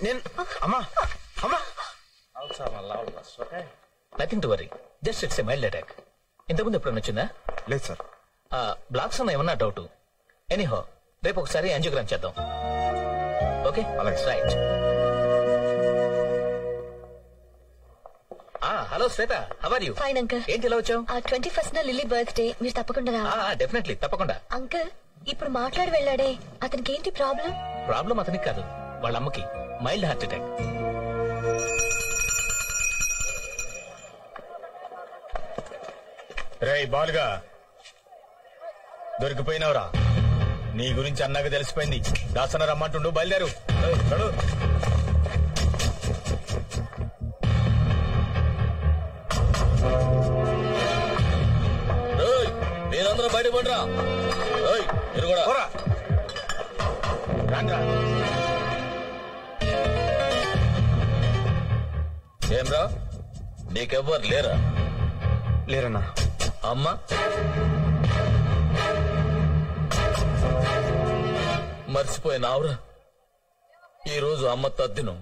నేను అమ్మా అమ్మా nothing to worry, just it's a mild attack. ఇంతకుముందు ఎప్పుడన్నా వచ్చిందా? లేదు సార్. బ్లాక్స్ అన్న ఏమన్నా డౌట్? ఎనీహో రేపు ఒకసారి యాంజియోగ్రామ్ చేద్దాం. ఓకే అలాగే right. Hello Shweta, how are you? Fine uncle. ఏంటి ఇలా వచ్చావు? 21st లిల్లీ బర్త్డే, మీరు తప్పకుండా రావాలి. డెఫినెట్లీ, తప్పకుండా. అంకుల్ ఇప్పుడు మాట్లాడి వెళ్ళాడే, అతనికి ఏంటి ప్రాబ్లం? ప్రాబ్లం అతనికి కాదు, వాళ్ళ అమ్మకి మైల్డ్ హార్ట్ అటాక్. రేయ్ బాలుగా, దొరికిపోయినవరా? నీ గురించి అన్నగా తెలిసిపోయింది. దాసన రమ్మంటుండు, బయలుదేరు. మీరందరూ బయట పడరా. మీరు కూడా ఏమ్రా, నీకెవ్వరు లేరా? లేరన్నా. అమ్మా మర్చిపోయినావురా, ఈరోజు అమ్మ తద్దినం.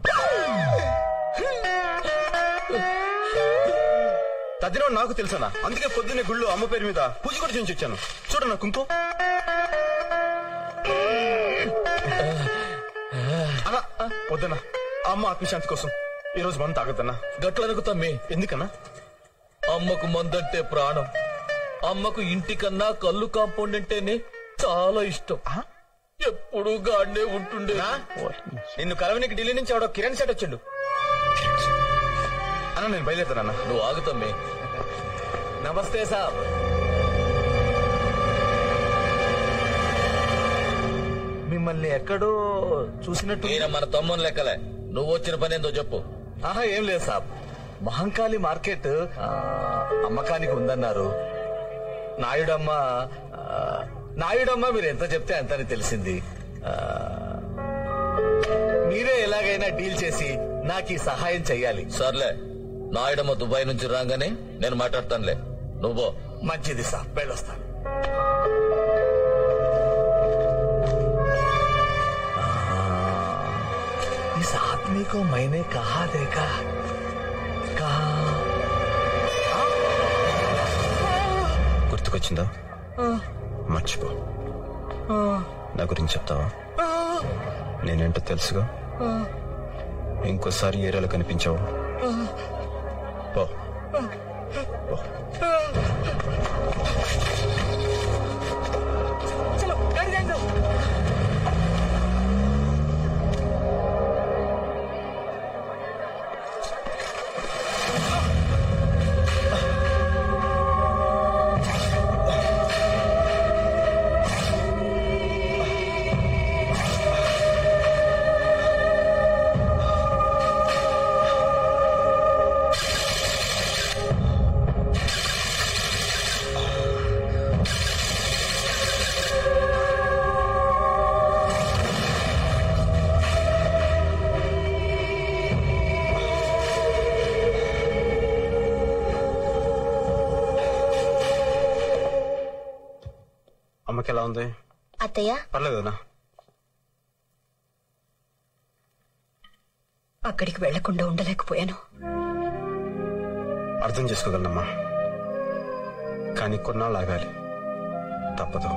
తద్దినం నాకు తెలుసన్నా, అందుకే పొద్దున్నే గుళ్ళు అమ్మ పేరు మీద పూజ కూడా చేయించి వచ్చాను. చూడన్నా కుంకుమ. అన్నా వద్దన్నా, అమ్మ ఆత్మశాంతి కోసం ఈ రోజు మందు తాగద్దన్నా. గట్లనుకు తమ్మి. ఎందుకన్నా? అమ్మకు మందంటే ప్రాణం. అమ్మకు ఇంటికన్నా కళ్ళు కాంపౌండ్ అంటేనే చాలా ఇష్టం. ఎప్పుడు గాడ్నే ఉంటుండే. నిన్ను కలవనికి ఢిల్లీ నుంచి ఎవడో కిరణ్ సెట్ వచ్చిండు. అన్న నేను బయలుదేరుతానన్నా. నువ్వు ఆగుతమ్మి. నమస్తే సాబ్. మిమ్మల్ని ఎక్కడో చూసినట్టు. ఈయన మన తమ్ముని లెక్కలే. నువ్వు వచ్చిన పని ఏందో చెప్పు. ఏం లేదు సాబ్, మహంకాళి మార్కెట్ అమ్మకానికి ఉందన్నారు. నాయుడమ్మ మీరు ఎంత చెప్తే అంతని తెలిసింది. మీరే ఎలాగైనా డీల్ చేసి నాకు ఈ సహాయం చెయ్యాలి. సర్లే, నాయుడమ్మ దుబాయ్ నుంచి రాగానే నేను మాట్లాడతానులే. నువ్వు మంచిది సాబ్, వెళ్ళొస్తాను. इस आदमी को मैंने कहा देखा, గుర్తుకొచ్చిందా? మర్చిపో. నా గురించి చెప్తావా? నేనేంటో తెలుసుగా. ఇంకోసారి ఏరియాలో కనిపించావు పో. అమ్మకి ఎలా ఉంది? అత్తయ్య పర్లేదన్నా. అక్కడికి వెళ్లకుండా ఉండలేకపోయాను. అర్థం చేసుకోగలనమ్మా, కానీ కొన్నాళ్ళు ఆగాలి. తప్పదు.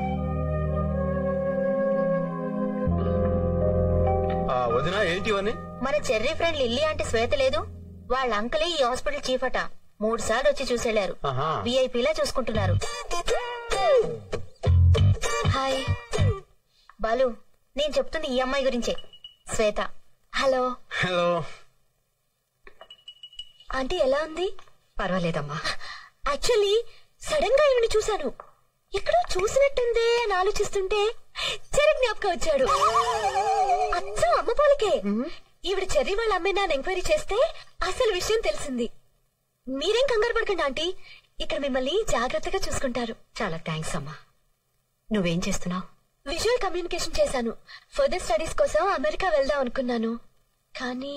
వదినా ఏంటి అని? మన చెర్రీ ఫ్రెండ్ లిల్లీ అంటే శ్వేత లేదు, వాళ్ళ అంకలే ఈ హాస్పిటల్ చీఫ్ అట. 3 సార్లు వచ్చి చూసేళ్లారు. విఐపీలా చూసుకుంటున్నారు. హాయ్ బాలు, నేను చెప్తుంది ఈ అమ్మాయి గురించే, శ్వేత. హలో. హలో ఆంటీ, ఎలా ఉంది? పర్వాలేదమ్మా. యాక్చువల్లీ సడన్ గా ఈవిని చూశాను, ఎక్కడో చూసినట్టుంది అని ఆలోచిస్తుంటే చెర్రీ జ్ఞాపకం వచ్చాడు. అచ్చం అమ్మ పోలికే. ఈవిడ చెర్రీ వాళ్ళ అమ్మాయినా ఎంక్వైరీ చేస్తే అసలు విషయం తెలిసింది. మీరేం కంగారు పడకండి ఆంటీ, ఇక్కడ మిమ్మల్ని జాగ్రత్తగా చూసుకుంటారు. చాలా థ్యాంక్స్ అమ్మా. నువ్వేం చేస్తున్నావు? విజువల్ కమ్యూనికేషన్ చేశాను. ఫర్దర్ స్టడీస్ కోసం అమెరికా వెళ్దాం అనుకున్నాను, కానీ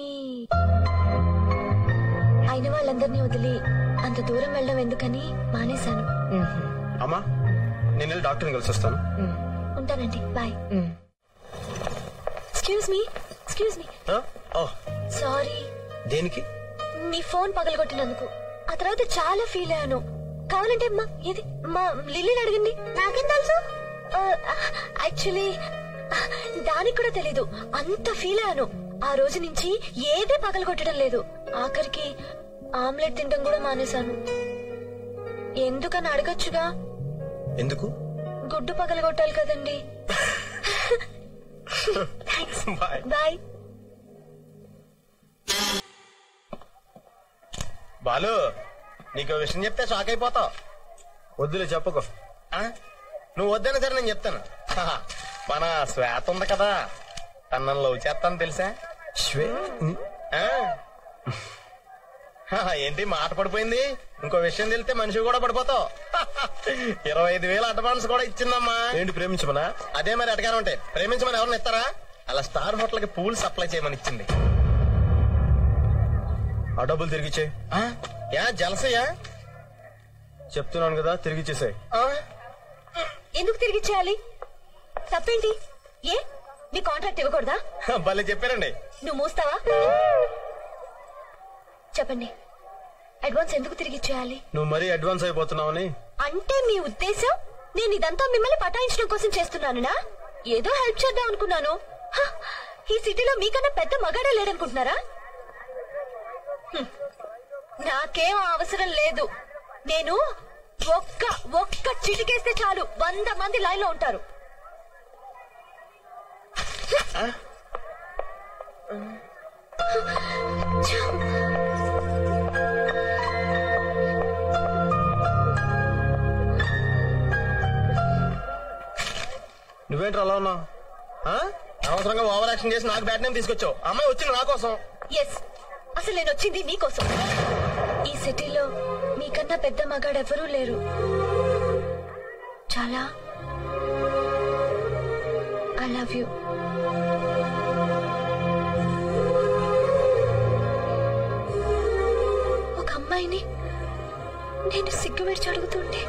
అయిన వాళ్ళందరినీ వదిలి అంత దూరం వెళ్ళడం ఎందుకని మానేశాను. అమ్మా, నేను డాక్టర్ని కలిసి వస్తాను. ఉంటానండి, bye. Excuse me. Excuse me. Oh sorry, దేనికి? మీ ఫోన్ పగలగొట్టినందుకు. ఆ తర్వాత చాలా ఫీల్ అయ్యాను. కావాలంటే మా లిల్లీని అడగండి. నాకేం తెలుసు? యాక్చువల్లీ దానికి కూడా తెలీదు. అంత ఫీల్ అయ్యాను. ఆ రోజు నుంచి ఏదే పగలగొట్టడం లేదు. ఆఖరికి ఆమ్లెట్ తినడం కూడా మానేశాను. ఎందుకని అడగచ్చుగా. ఎందుకు? గుడ్డు పగలగొట్టాలి కదండి. Thanks, bye. బాలు, నీకు విషయం చెప్తే షాక్ అయిపోతావు. వద్దులే, చెప్పకు. నువ్వు వద్దనే సరే నేను చెప్తాను. మన శ్వేత ఉంది కదా, తనను లవ్ చేస్తాను తెలుసా? ఏంటి మాట పడిపోయింది? ఇంకో విషయం తెలిస్తే మనిషి కూడా పడిపోతావు. 25,000 అడ్వాన్స్ కూడా ఇచ్చిందమ్మా. ఏంటి, ప్రేమించమనా? అదే మరి అడగానే ఉంటాయి. ప్రేమించమని ఎవరిని ఇస్తారా? అలా స్టార్ హోటల్ కి పూల్ సప్లై చేయమని ఇచ్చింది. ఆ డబ్బులు తిరిగిచ్చే. జలసయ్యా? చెప్తున్నాను కదా, తిరిగిచ్చేసాయి. ఎందుకు తిరిగిచ్చేయాలి? తప్పేంటి? ఏ నీ కాంట్రాక్ట్ ఇవ్వకూడదా? భలే చెప్పారండి. నువ్వు మూస్తావా? చెప్పండి, అడ్వాన్స్ ఎందుకు తిరిగిచ్చేయాలి? నువ్వు మరీ అడ్వాన్స్ అయిపోతున్నావని. అంటే మీ ఉద్దేశం నేను ఇదంతా మిమ్మల్ని పటాయించడం కోసం చేస్తున్నానునా? ఏదో హెల్ప్ చేద్దాం అనుకున్నాను. ఈ సిటీలో మీకన్నా పెద్ద మగాడే లేడనుకుంటున్నారా? నాకేం అవసరం లేదు. నేను ఒక్క చిటికేస్తే చాలు 100 మంది లైన్ లో ఉంటారు. నువ్వేంటి అలా ఉన్నావు? అనవసరంగా ఓవర్ యాక్షన్ చేసి నాకు బ్యాడ్ నేమ్ తీసుకొచ్చావు. అమ్మాయి వచ్చింది నా కోసం. ఎస్, అసలు నేను వచ్చింది మీకోసం. ఈ సిటీలో మీకన్నా పెద్ద మగాడెవరూ లేరు. చాలా ఐ లవ్ యూ. ఒక అమ్మాయిని నేను సిగ్గు విడిచి అడుగుతుంటే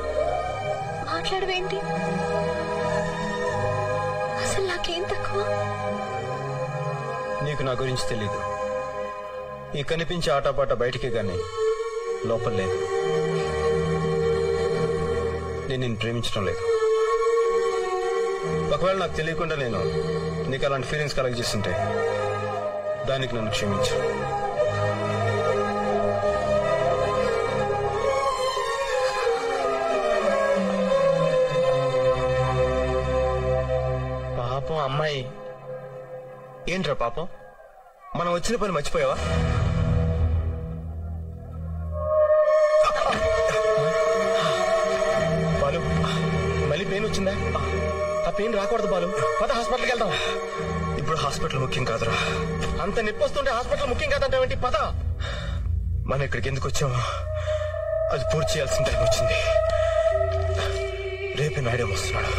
మాట్లాడవేంటి? అసలు నాకేం తక్కువ? నీకు నా గురించి తెలీదు. ఈ కనిపించే ఆటపాట బయటికి గాని లోపల లేదు. నేను నిన్ను ప్రేమించడం లేదు. ఒకవేళ నాకు తెలియకుండా నేను నీకు అలాంటి ఫీలింగ్స్ కలగజేస్తుంటే దానికి నన్ను క్షమించు. పాపం అమ్మాయి. ఏంట్రా పాపం, మనం వచ్చిన పని మర్చిపోయావా? బాలు, మళ్ళీ పెయిన్ వచ్చిందా? ఆ పెయిన్ రాకూడదు బాలు. పద హాస్పిటల్కి వెళ్దాం. ఇప్పుడు హాస్పిటల్ ముఖ్యం కాదురా. అంత నొప్పి వస్తుంటే హాస్పిటల్ ముఖ్యం కాదంటావేంటి? పద. మనం ఇక్కడికి ఎందుకు వచ్చామో అది పూర్తి చేయాల్సిన టైం వచ్చింది. రేపే నాయుడు వస్తున్నాడు.